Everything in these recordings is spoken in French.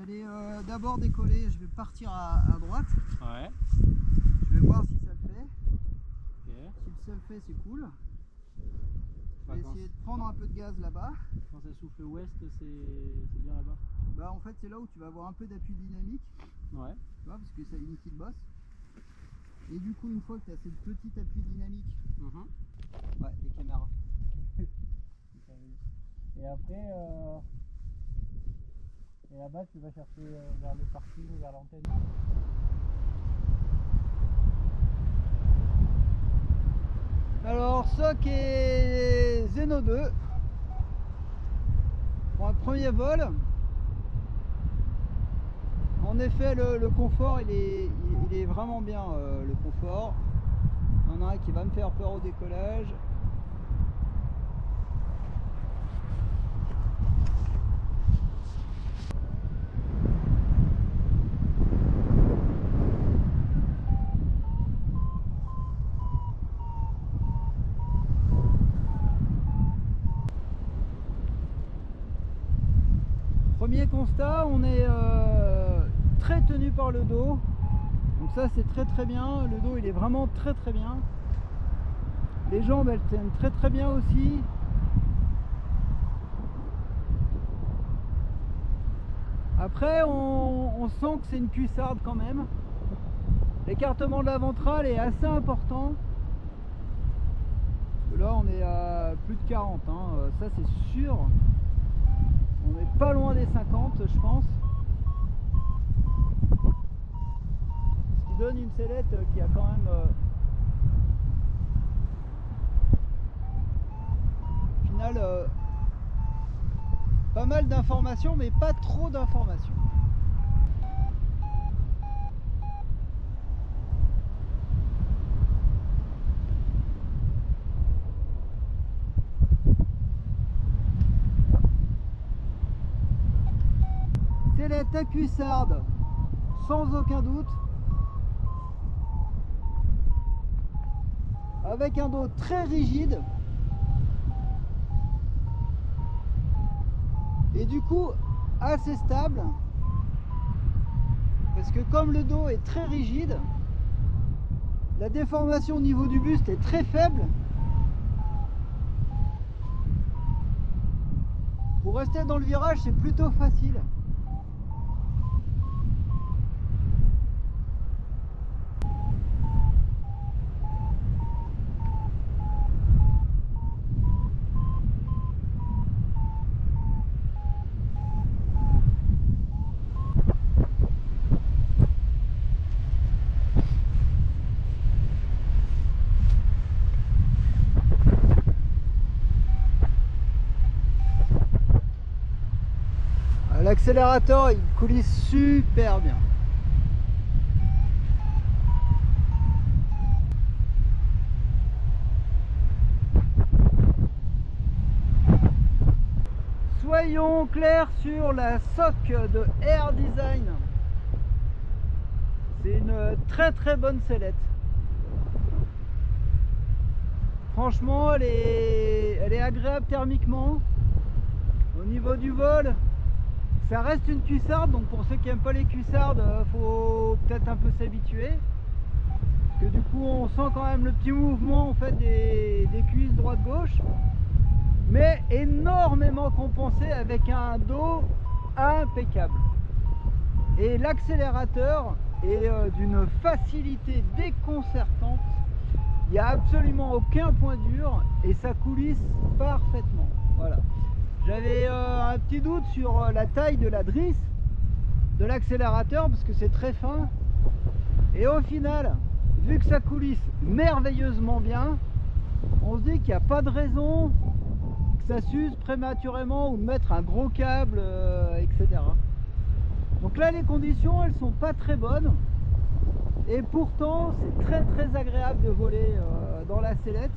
aller d'abord décoller, je vais partir à droite. Ouais. Je vais voir si ça le fait. Ok. Si ça le fait, c'est cool. Je vais essayer de prendre un peu de gaz là-bas. Quand ça souffle ouest, c'est bien là-bas. Bah en fait c'est là où tu vas avoir un peu d'appui dynamique. Ouais. Tu vois, parce que ça a une petite bosse. Et du coup, une fois que tu as cette petite appui dynamique, ouais, les caméras. Et après, et là-bas, tu vas chercher vers le parking ou vers l'antenne. Alors, SOC et Zeno 2 pour un premier vol. En effet, le confort, il est vraiment bien, le confort. Il y en a un qui va me faire peur au décollage. Premier constat, on est très tenu par le dos. Donc ça c'est très bien, le dos il est vraiment très bien. Les jambes elles tiennent très bien aussi. Après on sent que c'est une cuissarde quand même. L'écartement de la ventrale est assez important. Là on est à plus de 40, hein. Ça c'est sûr. On n'est pas loin des 50 je pense. Ce qui donne une sellette qui a quand même au final pas mal d'informations mais pas trop d'informations. Sellette à cuissarde sans aucun doute, avec un dos très rigide et du coup assez stable, parce que comme le dos est très rigide, la déformation au niveau du buste est très faible. Pour rester dans le virage, c'est plutôt facile. L'accélérateur il coulisse super bien. Soyons clairs sur la SOC de Air Design. C'est une très bonne sellette. Franchement elle est agréable thermiquement. Au niveau du vol, ça reste une cuissarde, donc pour ceux qui n'aiment pas les cuissardes, faut peut-être un peu s'habituer. Parce que du coup on sent quand même le petit mouvement en fait des cuisses droite-gauche. Mais énormément compensé avec un dos impeccable. Et l'accélérateur est d'une facilité déconcertante. Il n'y a absolument aucun point dur et ça coulisse parfaitement. Voilà. J'avais un petit doute sur la taille de la drisse de l'accélérateur parce que c'est très fin. Et au final, vu que ça coulisse merveilleusement bien, on se dit qu'il n'y a pas de raison que ça s'use prématurément ou de mettre un gros câble, etc. Donc là, les conditions, elles sont pas très bonnes. Et pourtant, c'est très agréable de voler dans la sellette.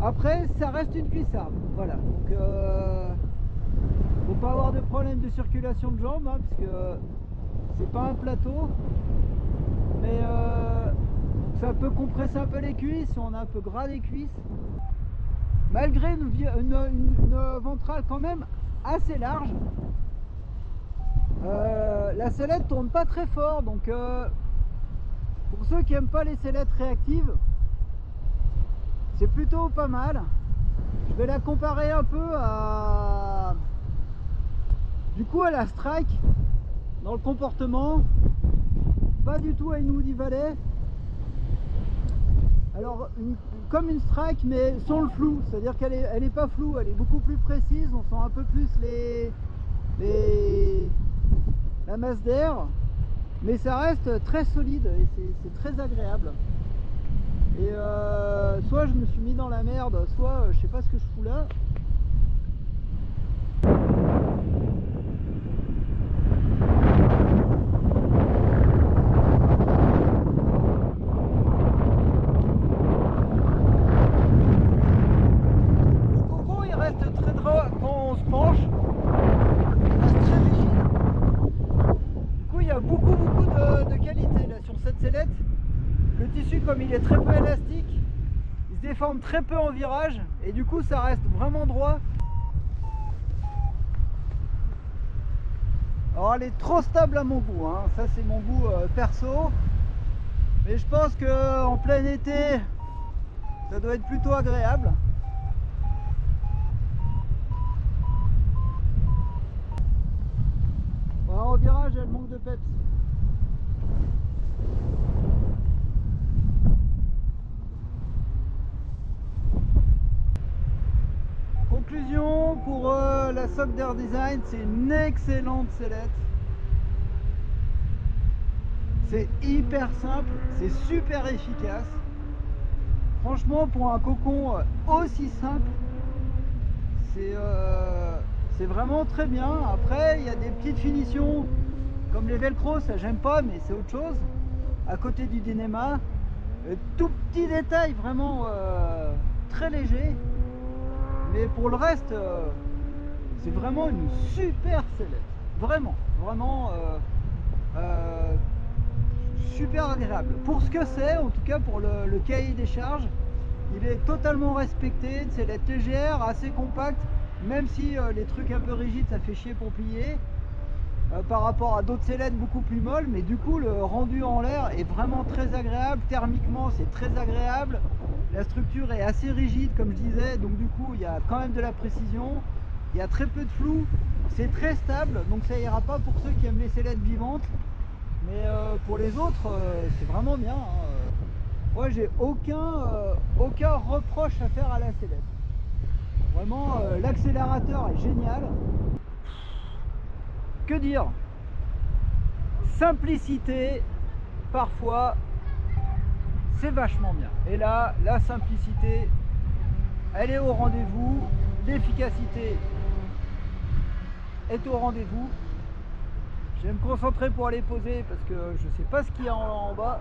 Après, ça reste une cuissarde. Voilà. Donc, faut pas avoir de problème de circulation de jambes, hein, parce que c'est pas un plateau. Mais ça peut compresser un peu les cuisses, on a un peu gras les cuisses. Malgré une ventrale quand même assez large, la sellette tourne pas très fort, donc pour ceux qui aiment pas les sellettes réactives, c'est plutôt pas mal. Je vais la comparer un peu à la Strike dans le comportement, pas du tout à une Woody Valley. Alors comme une Strike mais sans le flou, c'est-à-dire qu'elle est pas floue, elle est beaucoup plus précise, on sent un peu plus la masse d'air, mais ça reste très solide et c'est très agréable. Et soit je me suis mis dans la merde, soit je sais pas ce que je fous là. Le tissu, comme il est très peu élastique, il se déforme très peu en virage et du coup ça reste vraiment droit. Alors elle est trop stable à mon goût, hein. Ça c'est mon goût perso, mais je pense que en plein été ça doit être plutôt agréable. Alors, au virage elle manque de peps. Conclusion pour la Sogder Design, c'est une excellente sellette. C'est hyper simple, c'est super efficace. Franchement, pour un cocon aussi simple, c'est vraiment très bien. Après, il y a des petites finitions comme les velcro, ça j'aime pas, mais c'est autre chose. À côté du Dyneema, tout petit détail vraiment très léger. Mais pour le reste, c'est vraiment une super sellette. Vraiment, vraiment super agréable. Pour ce que c'est, en tout cas pour le cahier des charges, il est totalement respecté. Une sellette légère, assez compacte, même si les trucs un peu rigides, ça fait chier pour plier. Par rapport à d'autres sellettes beaucoup plus molles, mais du coup le rendu en l'air est vraiment très agréable. Thermiquement c'est très agréable, la structure est assez rigide comme je disais, donc du coup il y a quand même de la précision, il y a très peu de flou, c'est très stable, donc ça ira pas pour ceux qui aiment les sellettes vivantes, mais pour les autres c'est vraiment bien, hein. Moi j'ai aucun reproche à faire à la sellette, vraiment l'accélérateur est génial. Que dire? Simplicité, parfois, c'est vachement bien. Et là, la simplicité, elle est au rendez-vous. L'efficacité est au rendez-vous. Je vais me concentrer pour aller poser parce que je ne sais pas ce qu'il y a en bas.